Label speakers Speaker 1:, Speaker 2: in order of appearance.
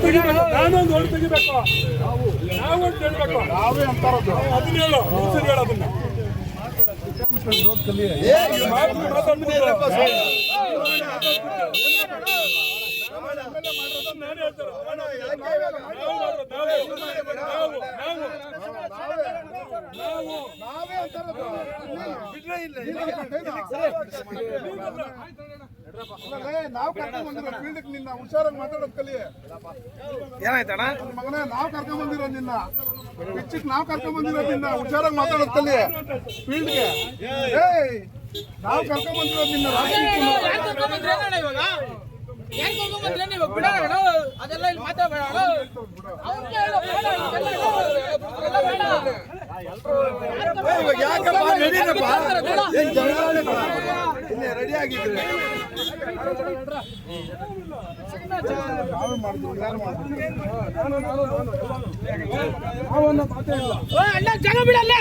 Speaker 1: ತೆಗಿಬೇಕು, ನಾನೊಂದು ಓಟ್ ತೆಗಿಬೇಕು, ನಾವು ಅಂತ ಹೇಳ್ಬೇಕು. ನಾವೇ ಅಂತಾರದು ಅದನ್ನ ಹೇಳು, ಸರಿ ಹೇಳು ಅದನ್ನ. ನಾವು ಕರ್ಕೊಂಡ್ ಬಂದಿರೋ ಫೀಲ್ಡ್ ನಿನ್ನ ಹುಷಾರಾಗಿ ಮಾತಾಡೋದ್ ಕಲಿ.
Speaker 2: ಏನಾಯ್ತಣ್ಣ
Speaker 1: ಮಗನೇ, ನಾವು ಕರ್ಕೊಂಡ್ ಬಂದಿರೋ ನಿನ್ನ ಪಿಚ್ಚಿಗೆ, ನಾವು ಕರ್ಕೊಂಡ್ ಬಂದಿರೋ ನಿನ್ನ ಹುಷಾರಾಗಿ ಮಾತಾಡೋದ್ ಕಲಿ ಫೀಲ್ಡ್ಗೆ. ನಾವು ಕರ್ಕೊಂಡ್ ಬಂದಿರೋ ನಿನ್ನ ರೆಡಿ ಆಗಿದ್ರೆ
Speaker 3: ಜಾಗ ಬಿಡಲ್ಲ.